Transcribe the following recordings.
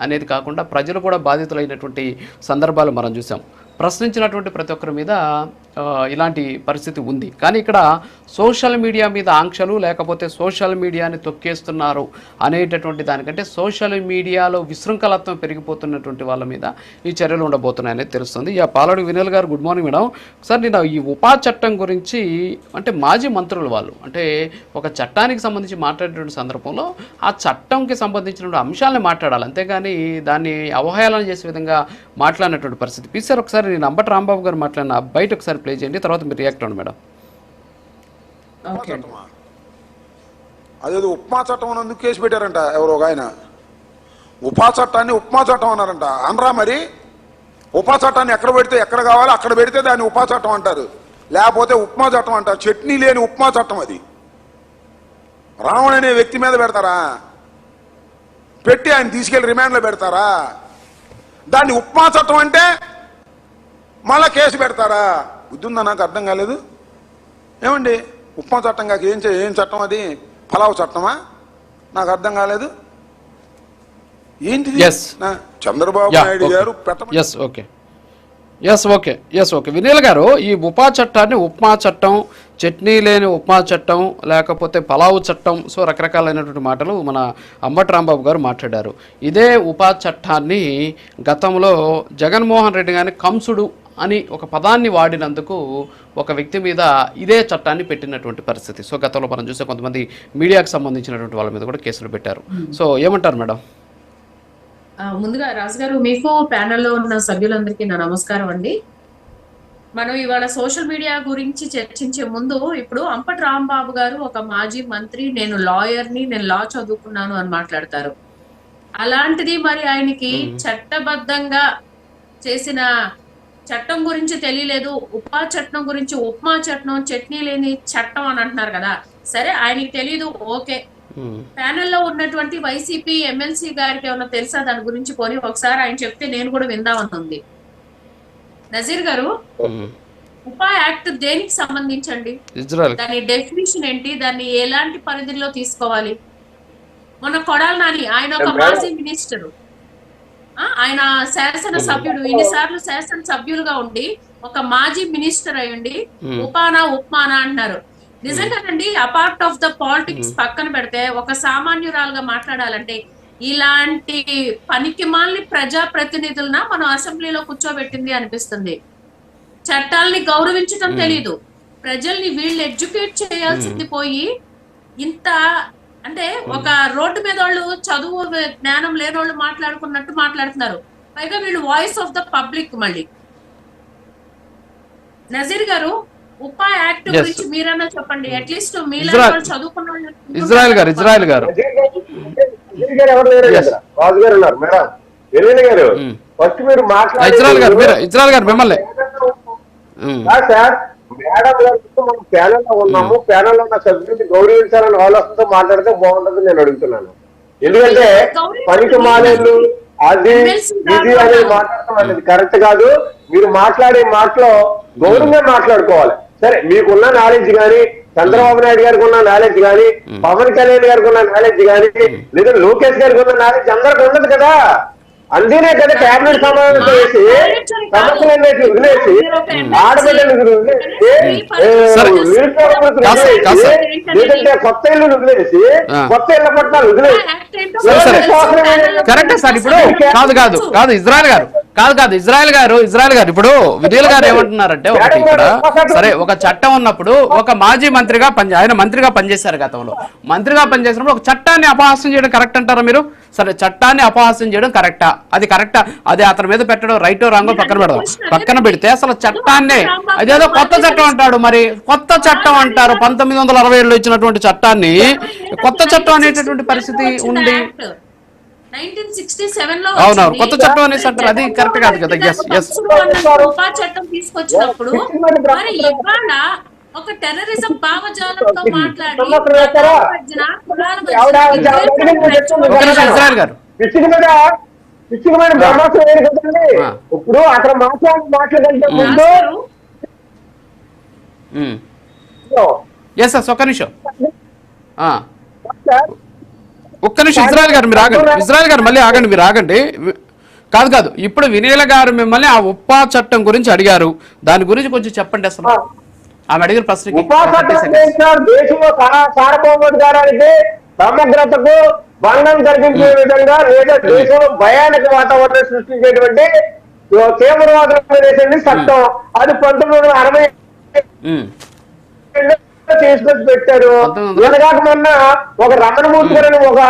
అనేది కాకుండా ప్రజలు కూడా బాధితులైనటువంటి సందర్భాలు మనం చూసాం. ప్రశ్నించినటువంటి ప్రతి ఒక్కరి మీద ఇలాంటి పరిస్థితి ఉంది. కానీ ఇక్కడ సోషల్ మీడియా మీద ఆంక్షలు, లేకపోతే సోషల్ మీడియాని తొక్కేస్తున్నారు అనేటటువంటి దానికంటే సోషల్ మీడియాలో విశృంఖలత్వం పెరిగిపోతున్నటువంటి వాళ్ళ మీద ఈ చర్యలు ఉండబోతున్నాయనేది తెలుస్తుంది. పాలడు వినల్ గారు, గుడ్ మార్నింగ్ మేడం. సార్, నేను ఈ ఉపా చట్టం గురించి అంటే మాజీ మంత్రులు వాళ్ళు అంటే ఒక చట్టానికి సంబంధించి మాట్లాడేటువంటి సందర్భంలో ఆ చట్టంకి సంబంధించినటువంటి అంశాలను మాట్లాడాలి, అంతేగాని దాన్ని అవహేళన చేసే విధంగా మాట్లాడినటువంటి పరిస్థితి. పిసార్ ఒకసారి నేను అంబటి రాంబాబు గారు మాట్లాడిన బయట ఒకసారి ప్లే చేయండి, తర్వాత మీరు రియాక్ట్ అవ్వండి మేడం. అదేదో ఉప్మా చట్టం అని ఎందుకు కేసు పెట్టారంట ఎవరో ఒక ఆయన. ఉపా చట్టాన్ని ఉప్మా చట్టం అన్నారంట. అనరా మరి? ఉపా చట్టాన్ని ఎక్కడ పెడితే ఎక్కడ కావాలో అక్కడ పెడితే దాన్ని ఉపా చట్టం అంటారు, లేకపోతే ఉప్మా చట్టం అంటారు. చట్నీ లేని ఉప్మా చట్టం అది. రావణ్ అనే వ్యక్తి మీద పెడతారా? పెట్టి ఆయన తీసుకెళ్లి రిమాండ్లో పెడతారా? దాన్ని ఉప్మా చట్టం అంటే మళ్ళా కేసు పెడతారా? బుద్ధి ఉందా? నాకు అర్థం కాలేదు. ఏమండి ఉప్మా చట్టం కాక ఏం చట్టం అది? పలావ్ చట్టమా? నాకు అర్థం కాలేదు. ఏంటిది? చంద్రబాబు నాయుడు గారు ఓకే వినీల్ గారు, ఈ ఉపా చట్టాన్ని ఉప్మా చట్టం, చట్నీ లేని ఉప్మా చట్టం, లేకపోతే పలావు చట్టం, సో రకరకాలైనటువంటి మాటలు మన అంబటి రాంబాబు గారు మాట్లాడారు. ఇదే ఉపా చట్టాన్ని గతంలో జగన్మోహన్ రెడ్డి గారిని కంసుడు అని ఒక పదాన్ని వాడినందుకు ఒక వ్యక్తి మీద ఇదే చట్టాన్ని పెట్టినటువంటి పరిస్థితి. సో గతంలో మనం చూసే కొంతమంది మీడియాకు సంబంధించినటువంటి వాళ్ళ మీద కూడా కేసులు పెట్టారు. సో ఏమంటారు మేడం? ముందుగా రాజు గారు, మీకు ప్యానెల్లో ఉన్న సభ్యులందరికీ నా నమస్కారం అండి. మనం ఇవాళ సోషల్ మీడియా గురించి చర్చించే ముందు ఇప్పుడు అంబటి రాంబాబు గారు ఒక మాజీ మంత్రి, నేను లాయర్ని, నేను లా చదువుకున్నాను అని మాట్లాడతారు. అలాంటిది మరి ఆయనకి చట్టబద్ధంగా చేసిన చట్టం గురించి తెలియలేదు, ఉపా చట్టం గురించి ఉప్మా చట్టం, చట్నీ లేని చట్టం అని అంటున్నారు కదా. సరే, ఆయనకి తెలీదు, ఓకే. ప్యానెల్లో ఉన్నటువంటి వైసీపీ ఎమ్మెల్సీ గారికి ఏమన్నా తెలుసా దాని గురించి? పోనీ ఒకసారి ఆయన చెప్తే నేను కూడా విందామని ఉంది. నజీర్ గారు, ఉపా యాక్ట్ దేనికి సంబంధించండి? దాని డెఫినేషన్ ఏంటి? దాన్ని ఎలాంటి పరిధిలో తీసుకోవాలి? మొన్న కొడాలి నాని, ఆయన ఒక మాజీ మినిస్టర్, ఆయన శాసన సభ్యుడు, ఇన్నిసార్లు శాసన సభ్యులుగా ఉండి ఒక మాజీ మినిస్టర్ అయ్యండి ఉపానా ఉప్మానా అంటున్నారు. నిజంగానండి, అపార్ట్ ఆఫ్ ద పాలిటిక్స్ పక్కన పెడితే ఒక సామాన్యురాలుగా మాట్లాడాలంటే ఇలాంటి పనికిమాలిన ప్రజాప్రతినిధులన మనం అసెంబ్లీలో కూర్చోబెట్టింది అనిపిస్తుంది. చట్టాలని గౌరవించడం తెలీదు, ప్రజల్ని వీళ్ళు ఎడ్యుకేట్ చేయాల్సింది పోయి ఇంత అంటే ఒక రోడ్డు మీద వాళ్ళు చదువు జ్ఞానం లేని వాళ్ళు మాట్లాడుకున్నట్టు మాట్లాడుతున్నారు. పైగా వీళ్ళు వాయిస్ ఆఫ్ ద పబ్లిక్. మళ్ళీ నజీర్ గారు, ఉపా యాక్ట్ గురించి మీరన్నా చెప్పండి. అట్లీస్ట్ మీలాంటి చదువుకున్న వాళ్ళు. ఇజ్రాయెల్ గారు మిమ్మల్ని మేడం గారితో మనం ప్యానెల్లో ఉన్నాము, ప్యానెల్లో ఉన్న సభ్యుడిని గౌరవించాలని ఆలోచనతో మాట్లాడితే బాగుంటుంది నేను అడుగుతున్నాను. ఎందుకంటే పనికి మానేళ్ళు అది ఇది అనేది మాట్లాడటం అనేది కరెక్ట్ కాదు. మీరు మాట్లాడే మాటలో గౌరవంగా మాట్లాడుకోవాలి. సరే, మీకున్న నాలెడ్జ్ కానీ, చంద్రబాబు నాయుడు గారికి ఉన్న నాలెడ్జ్ కానీ, పవన్ కళ్యాణ్ గారికి ఉన్న నాలెడ్జ్ కానీ, లేదా లోకేష్ గారికి ఉన్న నాలెడ్జ్ అందరికి ఉండదు కదా. అందునే కదా క్యాబినెట్ సమావేశం చేసి సమస్యలన్నిటిని వదిలేసి, ఆడబిడ్డలు లేదంటే కొత్త ఇల్లు వదిలేసి, కొత్త ఇళ్ల పట్టాలు వదిలేసి కరెక్టే సార్. ఇప్పుడు కాదు ఇజ్రాయెల్ గారు ఇప్పుడు వినీల్ గారు ఏమంటున్నారంటే, ఒకటి ఇక్కడ సరే, ఒక చట్టం ఉన్నప్పుడు ఒక మాజీ మంత్రిగా ఆయన మంత్రిగా పనిచేశారు. గతంలో మంత్రిగా పనిచేసినప్పుడు ఒక చట్టాన్ని అపహాస్యం చేయడం కరెక్ట్ అంటారా మీరు? సరే, చట్టాన్ని అపహాస్యం చేయడం కరెక్టా? అది కరెక్టా? అది అతని మీద పెట్టడం రైటో రాంగో పక్కన పెడితే అసలు చట్టాన్నే అదేదో కొత్త చట్టం అంటాడు. మరి కొత్త చట్టం అంటారు, 1967లో ఇచ్చినటువంటి చట్టాన్ని కొత్త చట్టం అనేటటువంటి పరిస్థితి ఉంది. అవునవును, కొత్త చట్టం అనేసి అంటారు, అది కరెక్ట్ కాదు కదా. ఉపా చట్టం తీసుకొచ్చినప్పుడు మరి ఇవాళ ఒక టెర్రరిజం భావజాలంతో మాట్లాడి ఇప్పుడు అక్కడ మాట్లాడే ముందు ఒక్క నిమిషం ఒక్క నిమిషం ఇజ్రాయెల్ గారు మీరు ఆగండి, ఇజ్రాయెల్ గారు మళ్ళీ ఆగండి, మీరు ఆగండి. కాదు ఇప్పుడు వినీల గారు మిమ్మల్ని ఆ ఉపా చట్టం గురించి అడిగారు, దాని గురించి కొంచెం చెప్పండి. అసలు ఆమె అడిగిన ప్రశ్నకి దేశంలో సార్వభౌమాధికారానికి సమగ్రతకు భంగం కలిగించే విధంగా లేదా దేశంలో భయానక వాతావరణం సృష్టించేటువంటి తీవ్రవాదం చట్టం అది 1960 తీసుకొచ్చి పెట్టారు. ఎనగాక మొన్న ఒక రమణమూర్తి గారు ఒక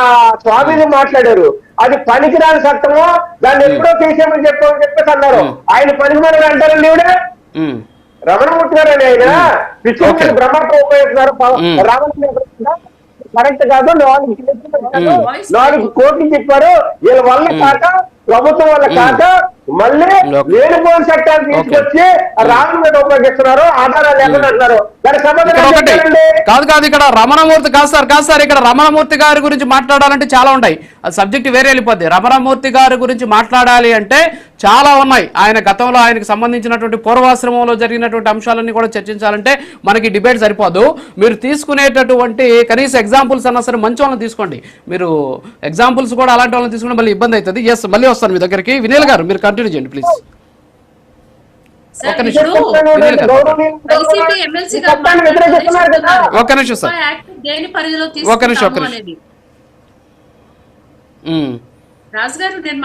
స్వామిని మాట్లాడారు, అది పనికిరాని చట్టము, దాన్ని ఎప్పుడో తీసేయమని చెప్పేసి అన్నారు. ఆయన పనికిరాని అంటారండి ఈవిడ రమణమూర్తి గారు అని ఆయన పిచ్చి బ్రహ్మతో ఉపయోగిస్తున్నారు. కరెక్ట్ కాదు, 4 కోట్లు చెప్పారు. వీళ్ళ వల్ల కాక ప్రభుత్వం వల్ల కాక మళ్ళీ లేనిపోయిన చట్టాన్ని తీసుకొచ్చి రాజు మీద ఉపయోగిస్తున్నారు, ఆధారాలు లేకుండా అంటున్నారు. దానికి కాదు ఇక్కడ రమణమూర్తి కాదు సార్, ఇక్కడ రమణమూర్తి గారి గురించి మాట్లాడాలంటే చాలా ఉంటాయి, అది సబ్జెక్ట్ వేరే వెళ్ళిపోద్ది. రమణమూర్తి గారి గురించి మాట్లాడాలి అంటే చాలా ఉన్నాయి. ఆయన గతంలో ఆయనకు సంబంధించినటువంటి పూర్వాశ్రమంలో జరిగినటువంటి అంశాలన్నీ కూడా చర్చించాలంటే మనకి డిబేట్ సరిపోదు. మీరు తీసుకునేటటువంటి కనీస ఎగ్జాంపుల్స్ అన్నా సరే మంచి వాళ్ళని తీసుకోండి. మీరు ఎగ్జాంపుల్స్ కూడా అలాంటి వాళ్ళని తీసుకుంటే మళ్ళీ ఇబ్బంది అవుతుంది. ఎస్, మళ్ళీ వస్తాను మీ దగ్గరికి. వినీల్ గారు మీరు కంటిన్యూ చేయండి ప్లీజ్. ఒక్క నిమిషం సార్, ఒక్క నిమిషం. రాజు గారు నేను